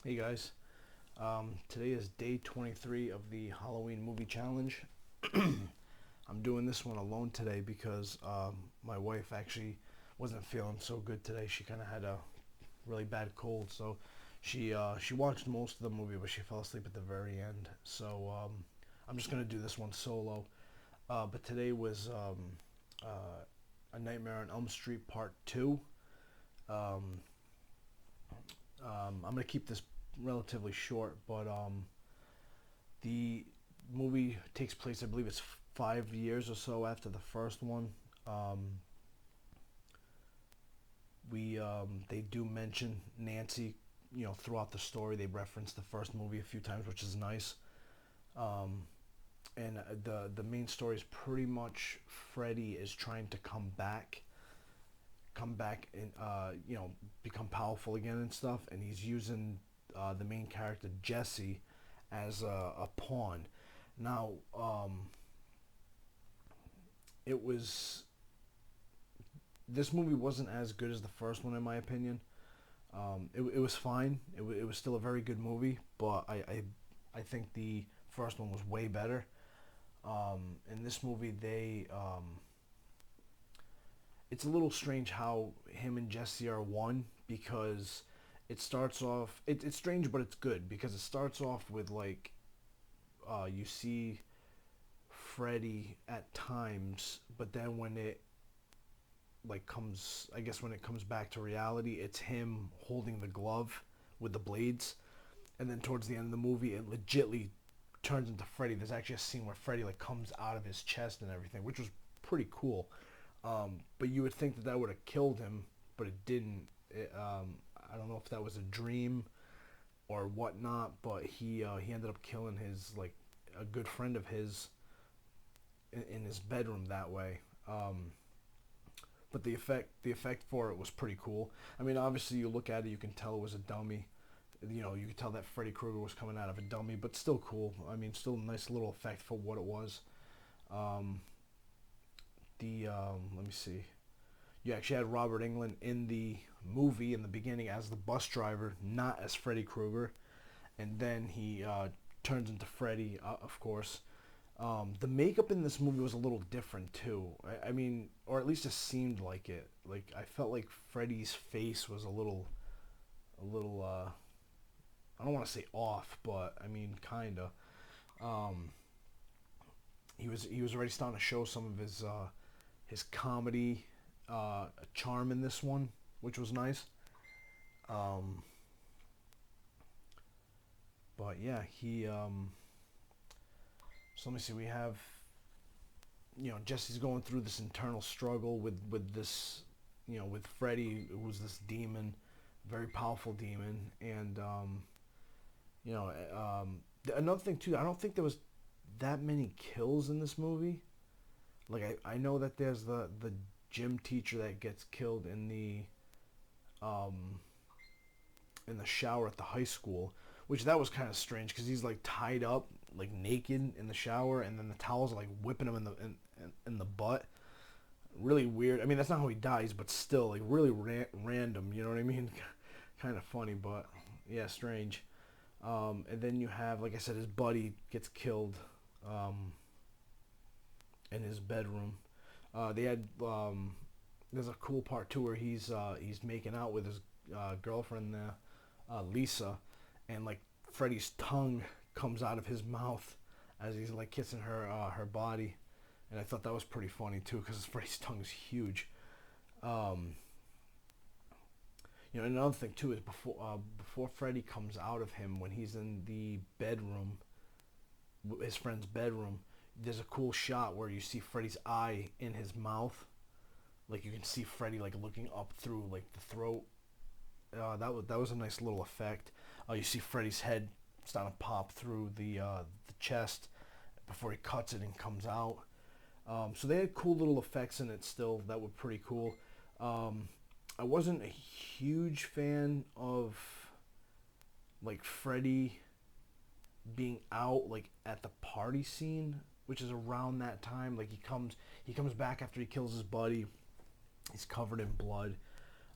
Hey guys, today is day 23 of the Halloween movie challenge. I'm doing this one alone today because my wife actually wasn't feeling so good today. She kind of had a really bad cold, so she watched most of the movie, but she fell asleep at the very end. So I'm just gonna do this one solo. But today was A Nightmare on Elm Street Part Two. Um, I'm gonna keep this relatively short, but the movie takes place, I believe it's 5 years or so after the first one. Um, we They do mention Nancy, throughout the story. They reference the first movie a few times, which is nice. Um, and the main story is pretty much Freddy is trying to come back and become powerful again and stuff. And he's using the main character Jesse as a pawn. Now, it was this movie wasn't as good as the first one in my opinion. It was fine. It was still a very good movie, but I think the first one was way better. In this movie, it's a little strange how him and Jesse are one because it starts off. It's strange, but it's good because it starts off with like you see Freddy at times, but then when it like comes I guess when it comes back to reality, it's him holding the glove with the blades, and then towards the end of the movie, it legitly turns into Freddy. There's actually a scene where Freddy like comes out of his chest and everything, which was pretty cool. But you would think that that would have killed him, but it didn't. I don't know if that was a dream or whatnot, but he ended up killing his like a good friend of his in his bedroom that way. But the effect for it was pretty cool. I mean, obviously you look at it, you can tell it was a dummy. You could tell that Freddy Krueger was coming out of a dummy, but still cool. I mean, still a nice little effect for what it was. Um, the Let me see. You actually had Robert Englund in the movie in the beginning as the bus driver, not as Freddy Krueger, and then he turns into Freddy, of course. The makeup in this movie was a little different too. I mean, or at least it seemed like it. Like I felt like Freddy's face was a little. I don't want to say off, but I mean, kinda. Um, he was already starting to show some of his comedy charm in this one, which was nice. Um, but yeah, he. So let me see. We have Jesse's going through this internal struggle with this with Freddy, who's this demon, very powerful demon, and you know another thing too. I don't think there was that many kills in this movie. Like I know that there's the gym teacher that gets killed um, in the shower at the high school, which that was kind of strange because he's like tied up like naked in the shower, and then the towels are like whipping him in the butt. Really weird. I mean, that's not how he dies, but still, like really random. You know what I mean? Kind of funny, but yeah, strange. And then you have, like I said, his buddy gets killed um, in his bedroom. They had There's a cool part too where he's making out with his girlfriend there, Lisa, and like Freddy's tongue comes out of his mouth as he's like kissing her body, and I thought that was pretty funny too because Freddy's tongue is huge. Um, Another thing too is before Freddy comes out of him when he's in the bedroom, his friend's bedroom. There's a cool shot where you see Freddy's eye in his mouth, like you can see Freddy like looking up through like the throat. That was a nice little effect. You see Freddy's head starting to pop through the chest before he cuts it and comes out. So they had cool little effects in it still that were pretty cool. Um, I wasn't a huge fan of like Freddy being out like at the party scene, which is around that time. Like he comes back after he kills his buddy. He's covered in blood,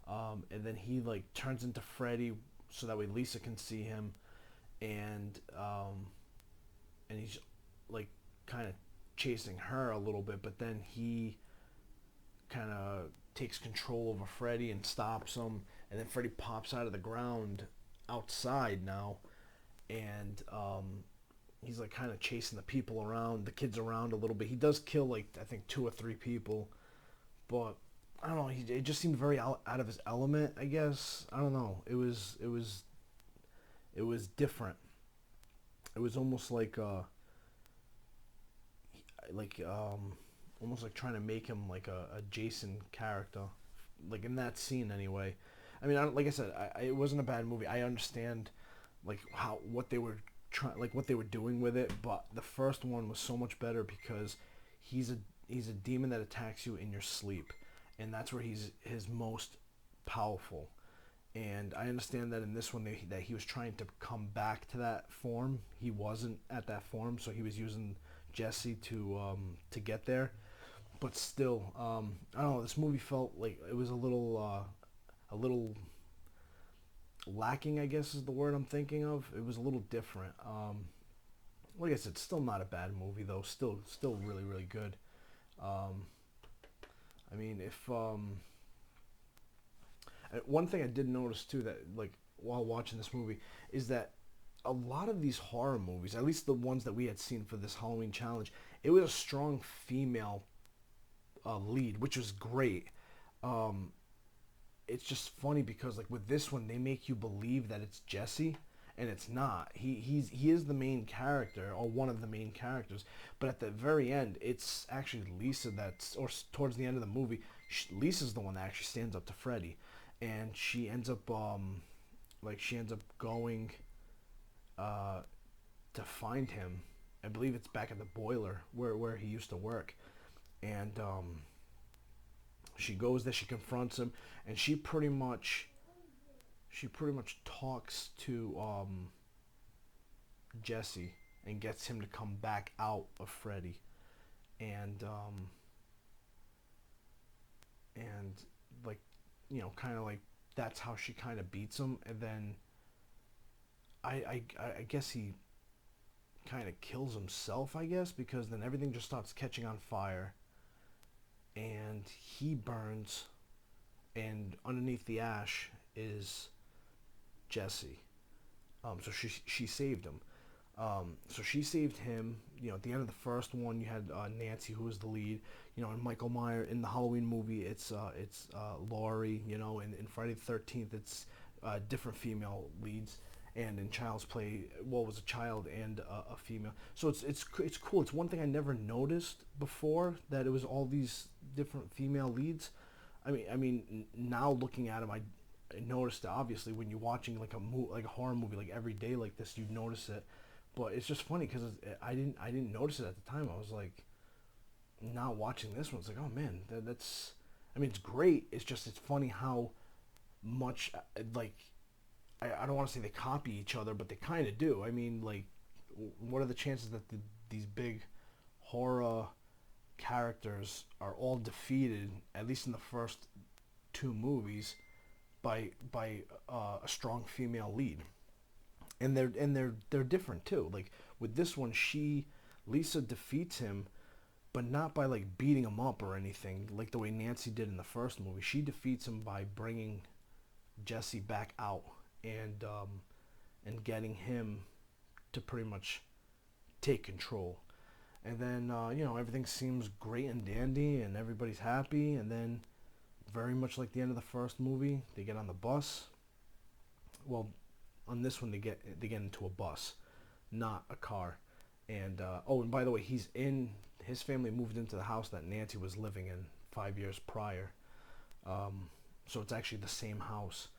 and then he like turns into Freddy so that way Lisa can see him, and he's like kind of chasing her a little bit, but then he kind of takes control over Freddy and stops him, and then Freddy pops out of the ground outside now, and he's like kind of chasing the people around, the kids around a little bit. He does kill like I think two or three people, but I don't know. It just seemed very out of his element. I guess I don't know. It was different. It was almost like almost like trying to make him like a Jason character, like in that scene anyway. I mean, like I said, it wasn't a bad movie. I understand like how what they were trying, like what they were doing with it, but the first one was so much better because he's a he's a demon that attacks you in your sleep, and that's where he's his most powerful. And I understand that in this one that he was trying to come back to that form. He wasn't at that form, so he was using Jesse to get there. But still, I don't know. This movie felt like it was a little lacking. I guess is the word I'm thinking of. It was a little different. Like I said, still not a bad movie though. Still really really good. Um, I mean, if one thing I did notice too that like while watching this movie is that a lot of these horror movies, at least the ones that we had seen for this Halloween challenge, it was a strong female lead, which was great. Um, it's just funny because like with this one, they make you believe that it's Jesse, and it's not. He is the main character or one of the main characters, but at the very end, it's actually Lisa that's or towards the end of the movie, Lisa's the one that actually stands up to Freddy, and she ends up going uh, to find him. I believe it's back at the boiler where he used to work, and she goes there. She confronts him, and she pretty much talks to Jesse and gets him to come back out of Freddy, and and like kind of like that's how she kind of beats him, and then I guess he kind of kills himself, I guess, because then everything just starts catching on fire, and he burns, and underneath the ash is Jesse. So she saved him. So she saved him. At the end of the first one, you had Nancy, who was the lead. And Michael Myers in the Halloween movie, it's Laurie. In Friday the 13th, it's different female leads. And in Child's Play, well, it was a child and a female. So it's cool. It's one thing I never noticed before, that it was all these different female leads. I mean, now looking at them, I noticed it, obviously when you're watching like a horror movie like every day like this, you'd notice it. But it's just funny because I didn't notice it at the time. I was like, now watching this one, it's like, oh man, that's. I mean, it's great. It's funny how much like I don't want to say they copy each other, but they kind of do. I mean, like, what are the chances that these big horror characters are all defeated, at least in the first two movies, by a strong female lead? And they're different too. Like with this one, Lisa defeats him, but not by like beating him up or anything, like the way Nancy did in the first movie. She defeats him by bringing Jesse back out, and getting him to pretty much take control. And then everything seems great and dandy, and everybody's happy. And then, very much like the end of the first movie, they get on the bus. Well, on this one, they get into a bus, not a car. And and by the way, his family moved into the house that Nancy was living in 5 years prior. So it's actually the same house.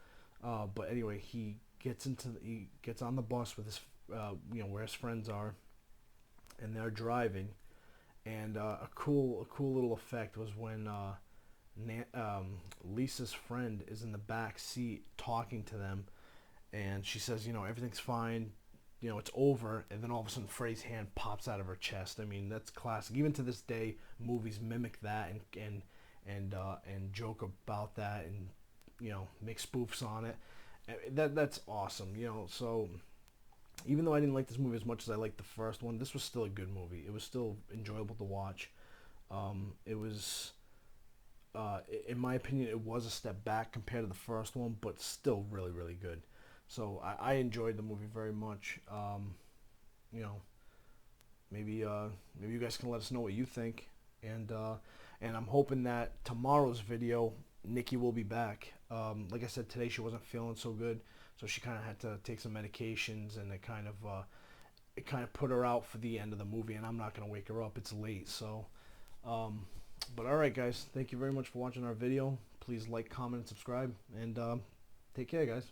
But anyway, he gets on the bus with his where his friends are, and they're driving. And a cool little effect was when Lisa's friend is in the back seat talking to them, and she says, everything's fine, it's over, and then all of a sudden Freddy's hand pops out of her chest. I mean, that's classic. Even to this day, movies mimic that and joke about that, and make spoofs on it. That's awesome. You know, so even though I didn't like this movie as much as I liked the first one, this was still a good movie. It was still enjoyable to watch. It was, in my opinion, it was a step back compared to the first one, but still really, really good. So I enjoyed the movie very much. You know, maybe maybe you guys can let us know what you think, and I'm hoping that tomorrow's video, Nikki will be back. Like I said, today she wasn't feeling so good, so she kind of had to take some medications, and it kind of put her out for the end of the movie, and I'm not gonna wake her up. It's late, so. Um, but all right, guys, thank you very much for watching our video. Please like, comment, and subscribe, and take care, guys.